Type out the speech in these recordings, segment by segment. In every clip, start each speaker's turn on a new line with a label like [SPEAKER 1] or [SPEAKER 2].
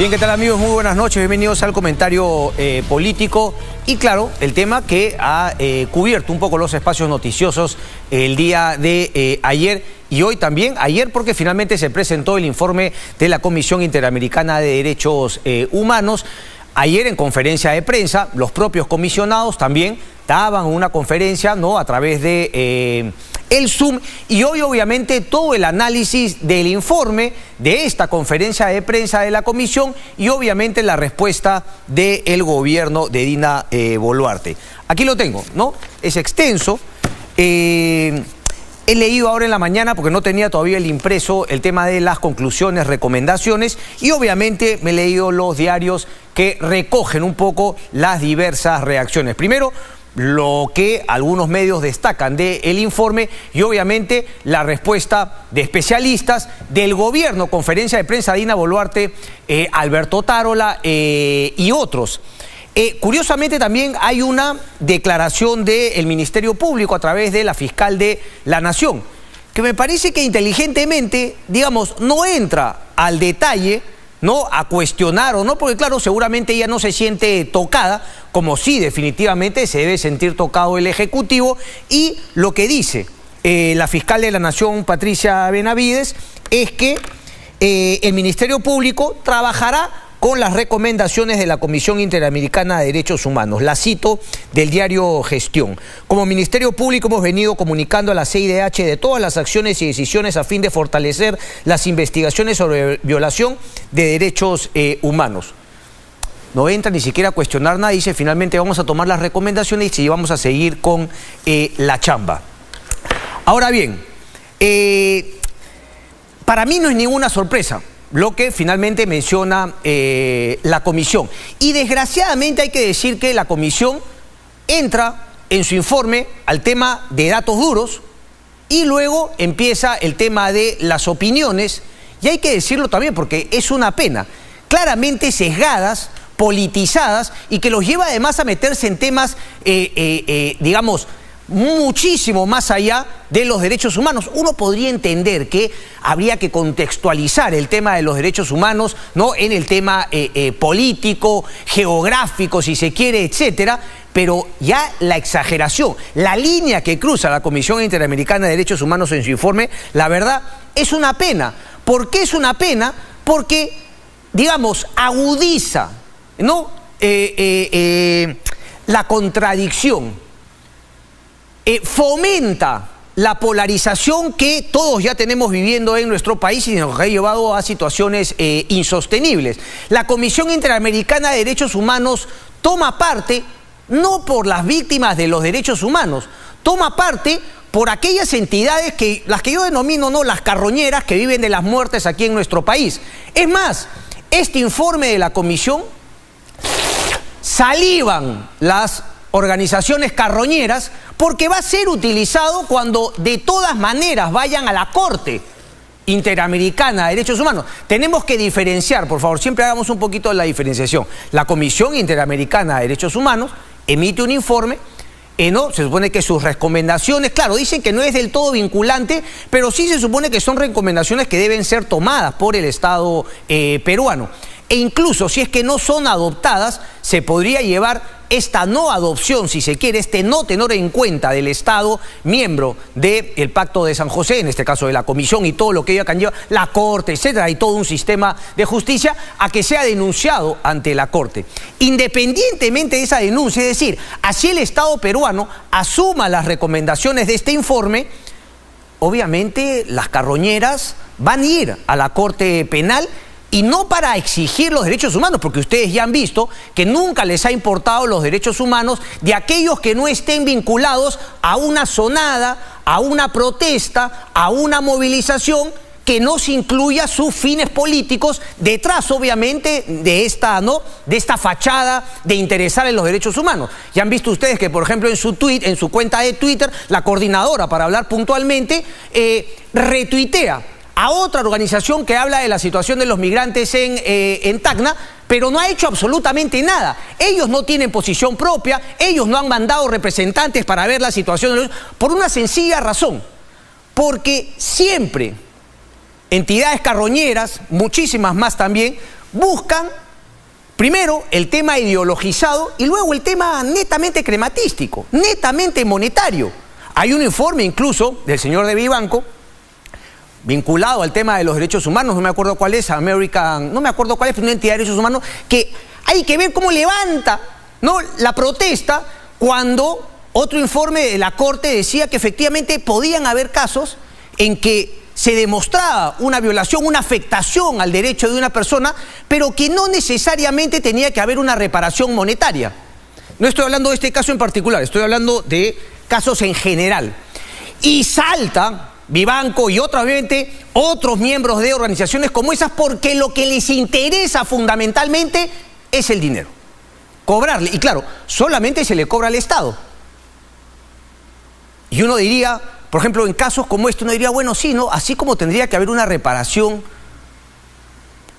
[SPEAKER 1] Bien, ¿qué tal amigos? Muy buenas noches, bienvenidos al comentario político y claro, el tema que ha cubierto un poco los espacios noticiosos el día de ayer y hoy también, ayer porque finalmente se presentó el informe de la Comisión Interamericana de Derechos Humanos. Ayer en conferencia de prensa, los propios comisionados también daban una conferencia, ¿no?, a través de el Zoom, y hoy obviamente todo el análisis del informe de esta conferencia de prensa de la comisión y obviamente la respuesta del gobierno de Dina Boluarte. Aquí lo tengo, ¿no? Es extenso. He leído ahora en la mañana, porque no tenía todavía el impreso, el tema de las conclusiones, recomendaciones, y obviamente me he leído los diarios que recogen un poco las diversas reacciones. Primero, lo que algunos medios destacan del informe y obviamente la respuesta de especialistas del gobierno, conferencia de prensa de Dina Boluarte, Alberto Tarola y otros. Curiosamente también hay una declaración del Ministerio Público a través de la fiscal de la Nación, que me parece que inteligentemente, digamos, no entra al detalle, ¿no?, a cuestionar o no, porque claro, seguramente ella no se siente tocada, como sí definitivamente se debe sentir tocado el Ejecutivo, y lo que dice la fiscal de la Nación, Patricia Benavides, es que el Ministerio Público trabajará con las recomendaciones de la Comisión Interamericana de Derechos Humanos. La cito del diario Gestión. Como Ministerio Público hemos venido comunicando a la CIDH de todas las acciones y decisiones a fin de fortalecer las investigaciones sobre violación de derechos humanos. No entra ni siquiera a cuestionar nada, dice finalmente vamos a tomar las recomendaciones y vamos a seguir con la chamba. Ahora bien, para mí no es ninguna sorpresa lo que finalmente menciona la comisión. Y desgraciadamente hay que decir que la comisión entra en su informe al tema de datos duros y luego empieza el tema de las opiniones, y hay que decirlo también porque es una pena, claramente sesgadas, politizadas, y que los lleva además a meterse en temas, digamos, muchísimo más allá de los derechos humanos. Uno podría entender que habría que contextualizar el tema de los derechos humanos, ¿no?, en el tema político, geográfico, si se quiere, etcétera, pero ya la exageración, la línea que cruza la Comisión Interamericana de Derechos Humanos en su informe, la verdad, es una pena. ¿Por qué es una pena? Porque, digamos, agudiza, ¿no?, la contradicción, fomenta la polarización que todos ya tenemos viviendo en nuestro país y nos ha llevado a situaciones insostenibles. La Comisión Interamericana de Derechos Humanos toma parte no por las víctimas de los derechos humanos, toma parte por aquellas entidades que, las que yo denomino, ¿no?, las carroñeras que viven de las muertes aquí en nuestro país. Es más, este informe de la comisión salivan las organizaciones carroñeras porque va a ser utilizado cuando de todas maneras vayan a la Corte Interamericana de Derechos Humanos. Tenemos que diferenciar, por favor, siempre hagamos un poquito de la diferenciación. La Comisión Interamericana de Derechos Humanos emite un informe, ¿no? Se supone que sus recomendaciones, claro, dicen que no es del todo vinculante, pero sí se supone que son recomendaciones que deben ser tomadas por el Estado peruano. E incluso si es que no son adoptadas, se podría llevar esta no adopción, si se quiere, este no tener en cuenta del Estado miembro del Pacto de San José, en este caso de la Comisión y todo lo que ella conlleva, la Corte, etcétera, y todo un sistema de justicia, a que sea denunciado ante la Corte. Independientemente de esa denuncia, es decir, así el Estado peruano asuma las recomendaciones de este informe, obviamente las carroñeras van a ir a la Corte Penal, y no para exigir los derechos humanos, porque ustedes ya han visto que nunca les ha importado los derechos humanos de aquellos que no estén vinculados a una zonada, a una protesta, a una movilización que no se incluya sus fines políticos detrás, obviamente, de esta, ¿no?, de esta fachada de interesar en los derechos humanos. Ya han visto ustedes que, por ejemplo, en su cuenta de Twitter, la coordinadora, para hablar puntualmente, retuitea a otra organización que habla de la situación de los migrantes en Tacna, pero no ha hecho absolutamente nada. Ellos no tienen posición propia, ellos no han mandado representantes para ver la situación, por una sencilla razón, porque siempre entidades carroñeras, muchísimas más también, buscan primero el tema ideologizado y luego el tema netamente crematístico, netamente monetario. Hay un informe incluso del señor de Vivanco vinculado al tema de los derechos humanos, no me acuerdo cuál es, no me acuerdo cuál es, pero una entidad de derechos humanos, que hay que ver cómo levanta, ¿no?, la protesta cuando otro informe de la Corte decía que efectivamente podían haber casos en que se demostraba una violación, una afectación al derecho de una persona, pero que no necesariamente tenía que haber una reparación monetaria. No estoy hablando de este caso en particular, estoy hablando de casos en general. Y salta Vivanco y obviamente otros miembros de organizaciones como esas porque lo que les interesa fundamentalmente es el dinero. Cobrarle. Y claro, solamente se le cobra al Estado. Y uno diría, por ejemplo, en casos como este, uno diría, bueno, sí, ¿no? Así como tendría que haber una reparación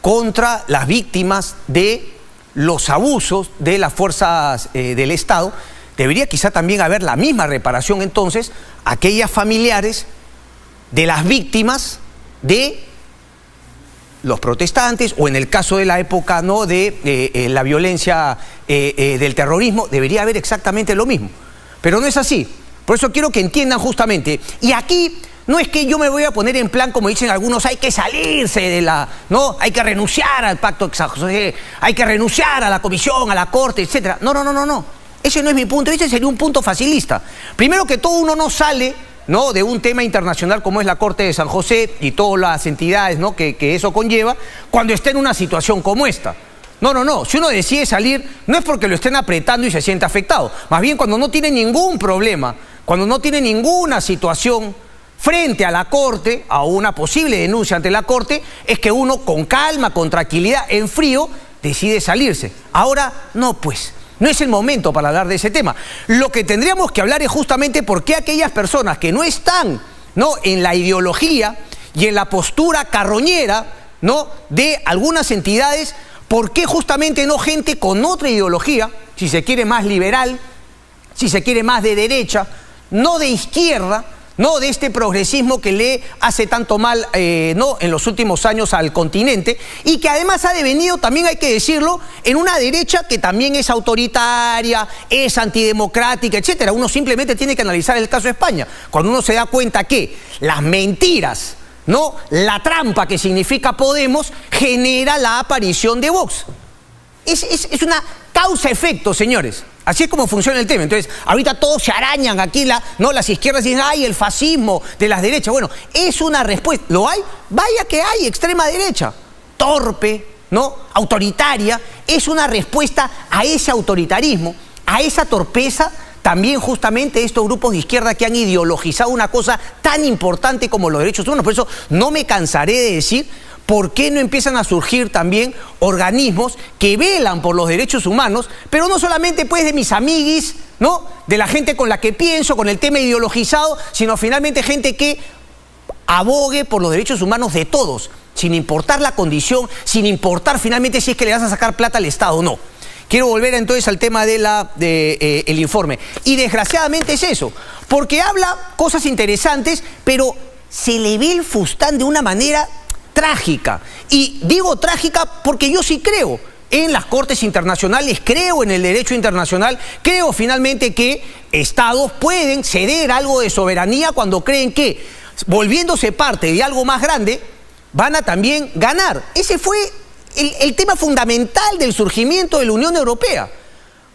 [SPEAKER 1] contra las víctimas de los abusos de las fuerzas del Estado, debería quizá también haber la misma reparación entonces a aquellas familiares de las víctimas de los protestantes, o en el caso de la época, ¿no?, de la violencia del terrorismo, debería haber exactamente lo mismo. Pero no es así. Por eso quiero que entiendan justamente. Y aquí no es que yo me voy a poner en plan, como dicen algunos, hay que salirse de la, ¿no?, hay que renunciar al pacto de San José, hay que renunciar a la comisión, a la corte, etc. No. Ese no es mi punto, ese sería un punto facilista. Primero que todo, uno no sale, ¿no?, de un tema internacional como es la Corte de San José y todas las entidades, ¿no?, que eso conlleva, cuando esté en una situación como esta. No. Si uno decide salir, no es porque lo estén apretando y se siente afectado. Más bien cuando no tiene ningún problema, cuando no tiene ninguna situación frente a la Corte, a una posible denuncia ante la Corte, es que uno con calma, con tranquilidad, en frío, decide salirse. Ahora, no, pues, no es el momento para hablar de ese tema. Lo que tendríamos que hablar es justamente por qué aquellas personas que no están, ¿no?, en la ideología y en la postura carroñera, ¿no?, de algunas entidades, por qué justamente no gente con otra ideología, si se quiere más liberal, si se quiere más de derecha, no de izquierda, no de este progresismo que le hace tanto mal no, en los últimos años al continente, y que además ha devenido, también hay que decirlo, en una derecha que también es autoritaria, es antidemocrática, etcétera. Uno simplemente tiene que analizar el caso de España, cuando uno se da cuenta que las mentiras, ¿no?, la trampa que significa Podemos, genera la aparición de Vox. Es una causa-efecto, señores. Así es como funciona el tema. Entonces, ahorita todos se arañan aquí, ¿no?, las izquierdas dicen, ¡ay, el fascismo de las derechas! Bueno, es una respuesta. ¿Lo hay? Vaya que hay, extrema derecha. Torpe, ¿no?, autoritaria. Es una respuesta a ese autoritarismo, a esa torpeza, también justamente estos grupos de izquierda que han ideologizado una cosa tan importante como los derechos humanos. Por eso no me cansaré de decir por qué no empiezan a surgir también organismos que velan por los derechos humanos, pero no solamente pues de mis amiguis, ¿no?, de la gente con la que pienso, con el tema ideologizado, sino finalmente gente que abogue por los derechos humanos de todos, sin importar la condición, sin importar finalmente si es que le vas a sacar plata al Estado o no. Quiero volver entonces al tema de el informe. Y desgraciadamente es eso, porque habla cosas interesantes, pero se le ve el fustán de una manera trágica. Y digo trágica porque yo sí creo en las cortes internacionales, creo en el derecho internacional, creo finalmente que estados pueden ceder algo de soberanía cuando creen que, volviéndose parte de algo más grande, van a también ganar. Ese fue el tema fundamental del surgimiento de la Unión Europea.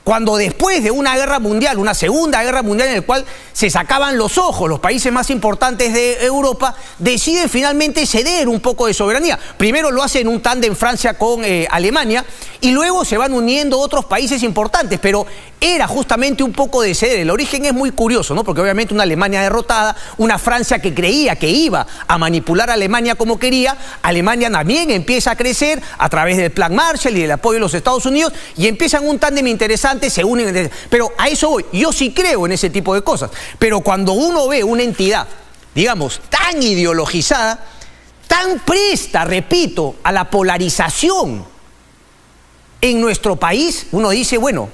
[SPEAKER 1] Cuando después de una guerra mundial, una segunda guerra mundial en la cual se sacaban los ojos los países más importantes de Europa, deciden finalmente ceder un poco de soberanía. Primero lo hacen un tándem Francia con Alemania y luego se van uniendo otros países importantes, pero era justamente un poco de ceder. El origen es muy curioso, ¿no?, porque obviamente una Alemania derrotada, una Francia que creía que iba a manipular a Alemania como quería, Alemania también empieza a crecer a través del Plan Marshall y del apoyo de los Estados Unidos y empiezan un tándem interesante, se unen, pero a eso voy. Yo sí creo en ese tipo de cosas, pero cuando uno ve una entidad, digamos, tan ideologizada, tan presta, repito, a la polarización en nuestro país, uno dice, bueno,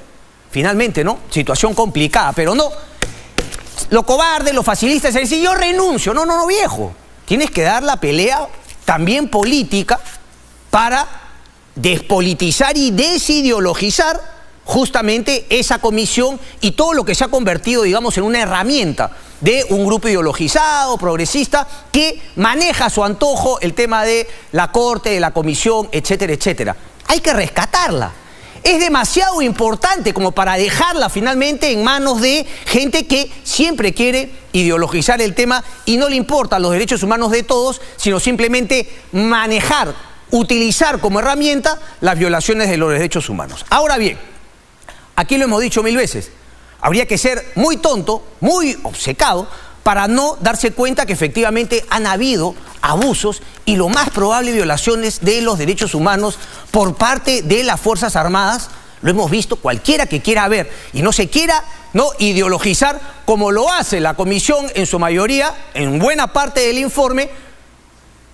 [SPEAKER 1] finalmente, ¿no?, situación complicada, pero no, lo cobarde, lo facilista es decir, yo renuncio. No, viejo, tienes que dar la pelea también política para despolitizar y desideologizar justamente esa comisión y todo lo que se ha convertido, digamos, en una herramienta de un grupo ideologizado, progresista, que maneja a su antojo el tema de la Corte, de la comisión, etcétera, etcétera. Hay que rescatarla. Es demasiado importante como para dejarla finalmente en manos de gente que siempre quiere ideologizar el tema y no le importan los derechos humanos de todos, sino simplemente manejar, utilizar como herramienta las violaciones de los derechos humanos. Ahora bien, aquí lo hemos dicho 1000 veces, habría que ser muy tonto, muy obcecado, para no darse cuenta que efectivamente han habido abusos y lo más probable violaciones de los derechos humanos por parte de las Fuerzas Armadas. Lo hemos visto, cualquiera que quiera ver y no se quiera ideologizar como lo hace la comisión en su mayoría, en buena parte del informe,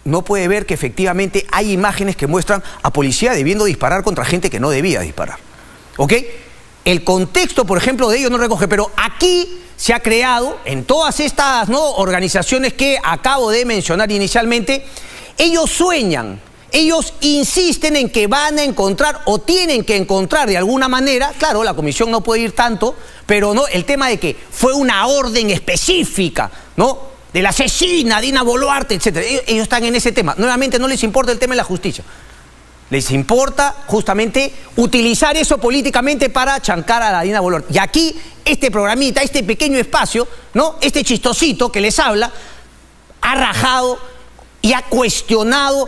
[SPEAKER 1] no puede ver que efectivamente hay imágenes que muestran a policía debiendo disparar contra gente que no debía disparar. ¿Ok? El contexto, por ejemplo, de ello no recoge, pero aquí se ha creado, en todas estas organizaciones que acabo de mencionar inicialmente, ellos sueñan, ellos insisten en que van a encontrar o tienen que encontrar de alguna manera, claro, la comisión no puede ir tanto, pero no, el tema de que fue una orden específica, de la asesina Dina Boluarte, etc. Ellos están en ese tema. Nuevamente no les importa el tema de la justicia. Les importa justamente utilizar eso políticamente para chancar a la Dina Boluarte. Y aquí, este programita, este pequeño espacio, este chistosito que les habla, ha rajado y ha cuestionado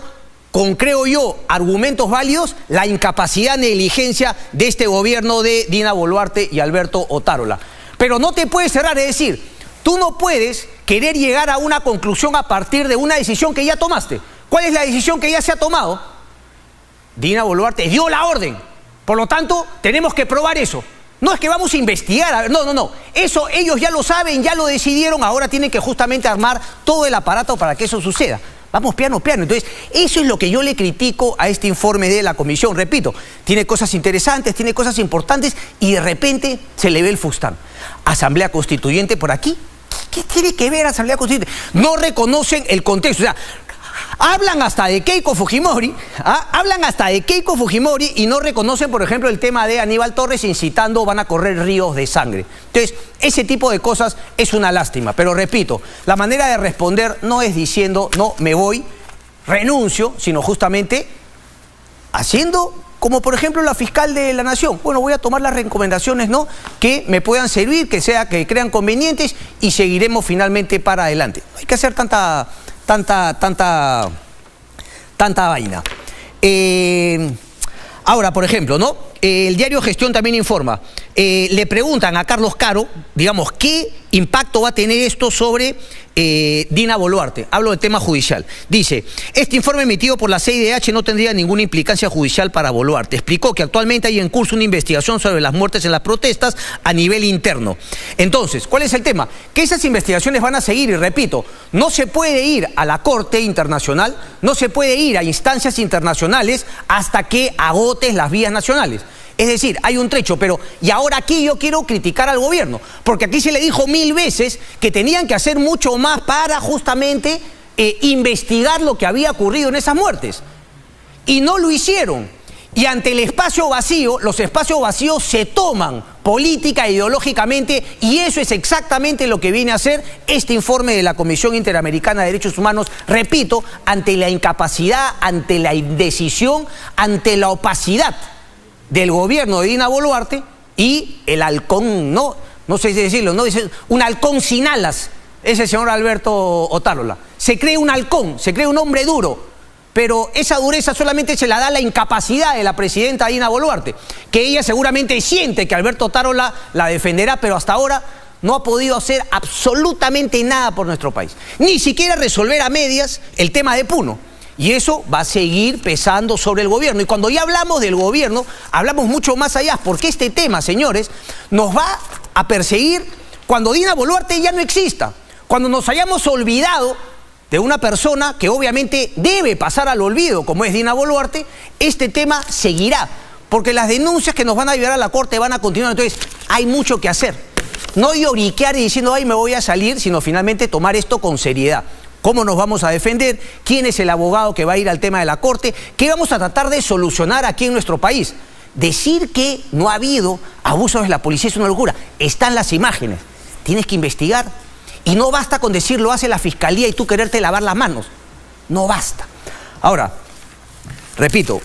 [SPEAKER 1] con, creo yo, argumentos válidos, la incapacidad, negligencia de este gobierno de Dina Boluarte y Alberto Otárola. Pero no te puedes cerrar, es decir, tú no puedes querer llegar a una conclusión a partir de una decisión que ya tomaste. ¿Cuál es la decisión que ya se ha tomado? Dina Boluarte dio la orden, por lo tanto tenemos que probar eso. No es que vamos a investigar, no. Eso ellos ya lo saben, ya lo decidieron, ahora tienen que justamente armar todo el aparato para que eso suceda. Vamos piano. Entonces, eso es lo que yo le critico a este informe de la comisión. Repito, tiene cosas interesantes, tiene cosas importantes y de repente se le ve el fustán. Asamblea Constituyente por aquí. ¿Qué tiene que ver Asamblea Constituyente? No reconocen el contexto. O sea, hablan hasta de Keiko Fujimori, y no reconocen, por ejemplo, el tema de Aníbal Torres incitando van a correr ríos de sangre. Entonces, ese tipo de cosas es una lástima. Pero repito, la manera de responder no es diciendo, no, me voy, renuncio, sino justamente haciendo como, por ejemplo, la fiscal de la Nación. Bueno, voy a tomar las recomendaciones, que me puedan servir, que crean convenientes y seguiremos finalmente para adelante. No hay que hacer tanta vaina. Ahora, por ejemplo, el diario Gestión también informa, le preguntan a Carlos Caro, digamos, ¿qué impacto va a tener esto sobre Dina Boluarte? Hablo del tema judicial. Dice, este informe emitido por la CIDH no tendría ninguna implicancia judicial para Boluarte. Explicó que actualmente hay en curso una investigación sobre las muertes en las protestas a nivel interno. Entonces, ¿cuál es el tema? Que esas investigaciones van a seguir y repito, no se puede ir a la Corte Internacional, no se puede ir a instancias internacionales hasta que agotes las vías nacionales. Es decir, hay un trecho, pero y ahora aquí yo quiero criticar al gobierno, porque aquí se le dijo 1000 veces que tenían que hacer mucho más para justamente investigar lo que había ocurrido en esas muertes. Y no lo hicieron. Y ante el espacio vacío, los espacios vacíos se toman política e ideológicamente, y eso es exactamente lo que viene a hacer este informe de la Comisión Interamericana de Derechos Humanos, repito, ante la incapacidad, ante la indecisión, ante la opacidad del gobierno de Dina Boluarte y el halcón, no sé si decirlo, un halcón sin alas, es el señor Alberto Otárola. Se cree un halcón, se cree un hombre duro, pero esa dureza solamente se la da la incapacidad de la presidenta Dina Boluarte, que ella seguramente siente que Alberto Otárola la defenderá, pero hasta ahora no ha podido hacer absolutamente nada por nuestro país. Ni siquiera resolver a medias el tema de Puno. Y eso va a seguir pesando sobre el gobierno. Y cuando ya hablamos del gobierno, hablamos mucho más allá, porque este tema, señores, nos va a perseguir cuando Dina Boluarte ya no exista. Cuando nos hayamos olvidado de una persona que obviamente debe pasar al olvido, como es Dina Boluarte, este tema seguirá. Porque las denuncias que nos van a llevar a la Corte van a continuar. Entonces, hay mucho que hacer. No lloriquear y diciendo, ay, me voy a salir, sino finalmente tomar esto con seriedad. cómo nos vamos a defender, quién es el abogado que va a ir al tema de la Corte, qué vamos a tratar de solucionar aquí en nuestro país. Decir que no ha habido abusos de la policía es una locura. Están las imágenes. Tienes que investigar. Y no basta con decir lo hace la fiscalía y tú quererte lavar las manos. No basta. Ahora, repito,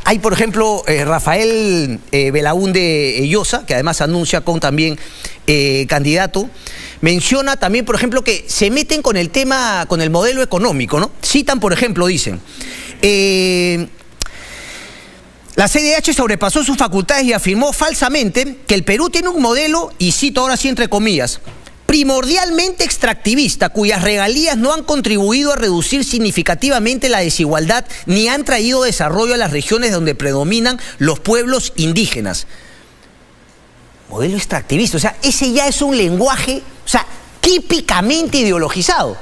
[SPEAKER 1] hay por ejemplo Rafael Belaúnde Llosa, que además anuncia con también candidato, menciona también por ejemplo que se meten con el tema, con el modelo económico, ¿no? Citan por ejemplo, dicen, la CDH sobrepasó sus facultades y afirmó falsamente que el Perú tiene un modelo, y cito ahora sí entre comillas, primordialmente extractivista, cuyas regalías no han contribuido a reducir significativamente la desigualdad ni han traído desarrollo a las regiones donde predominan los pueblos indígenas. Modelo extractivista, o sea, ese ya es un lenguaje, o sea, típicamente ideologizado.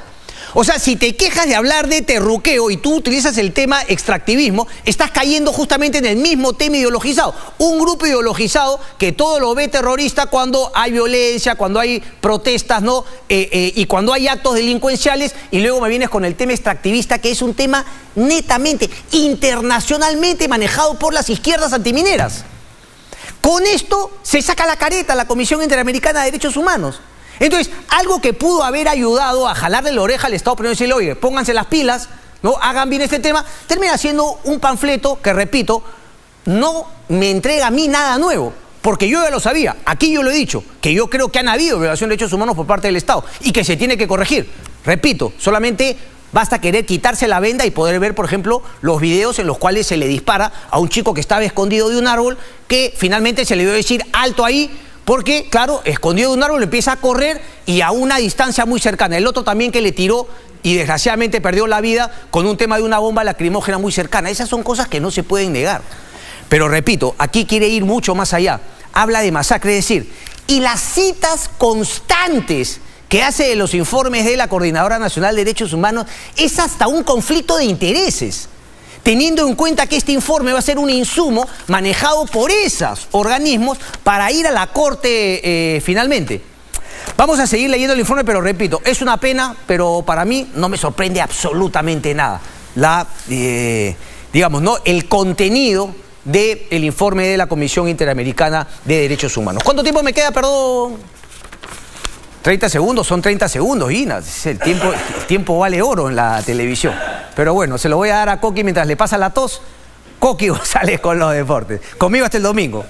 [SPEAKER 1] O sea, si te quejas de hablar de terruqueo y tú utilizas el tema extractivismo, estás cayendo justamente en el mismo tema ideologizado. Un grupo ideologizado que todo lo ve terrorista cuando hay violencia, cuando hay protestas, ¿no? Y cuando hay actos delincuenciales, y luego me vienes con el tema extractivista, que es un tema netamente, internacionalmente manejado por las izquierdas antimineras. Con esto se saca la careta a la Comisión Interamericana de Derechos Humanos. Entonces, algo que pudo haber ayudado a jalarle la oreja al Estado, pero decirle, oye, pónganse las pilas, ¿no? Hagan bien este tema, termina siendo un panfleto que, repito, no me entrega a mí nada nuevo, porque yo ya lo sabía. Aquí yo lo he dicho, que yo creo que han habido violación de derechos humanos por parte del Estado y que se tiene que corregir. Repito, solamente basta querer quitarse la venda y poder ver, por ejemplo, los videos en los cuales se le dispara a un chico que estaba escondido de un árbol, que finalmente se le dio decir alto ahí, porque, claro, escondido de un árbol empieza a correr y a una distancia muy cercana. El otro también que le tiró y desgraciadamente perdió la vida con un tema de una bomba lacrimógena muy cercana. Esas son cosas que no se pueden negar. Pero repito, aquí quiere ir mucho más allá. Habla de masacre, es decir, y las citas constantes que hace de los informes de la Coordinadora Nacional de Derechos Humanos es hasta un conflicto de intereses, teniendo en cuenta que este informe va a ser un insumo manejado por esos organismos para ir a la Corte finalmente. Vamos a seguir leyendo el informe, pero repito, es una pena, pero para mí no me sorprende absolutamente nada digamos, ¿no?, el contenido del informe de la Comisión Interamericana de Derechos Humanos. ¿Cuánto tiempo me queda, perdón? 30 segundos, son 30 segundos, Ina. El tiempo vale oro en la televisión. Pero bueno, se lo voy a dar a Coqui mientras le pasa la tos. Coqui González con los deportes. Conmigo hasta el domingo.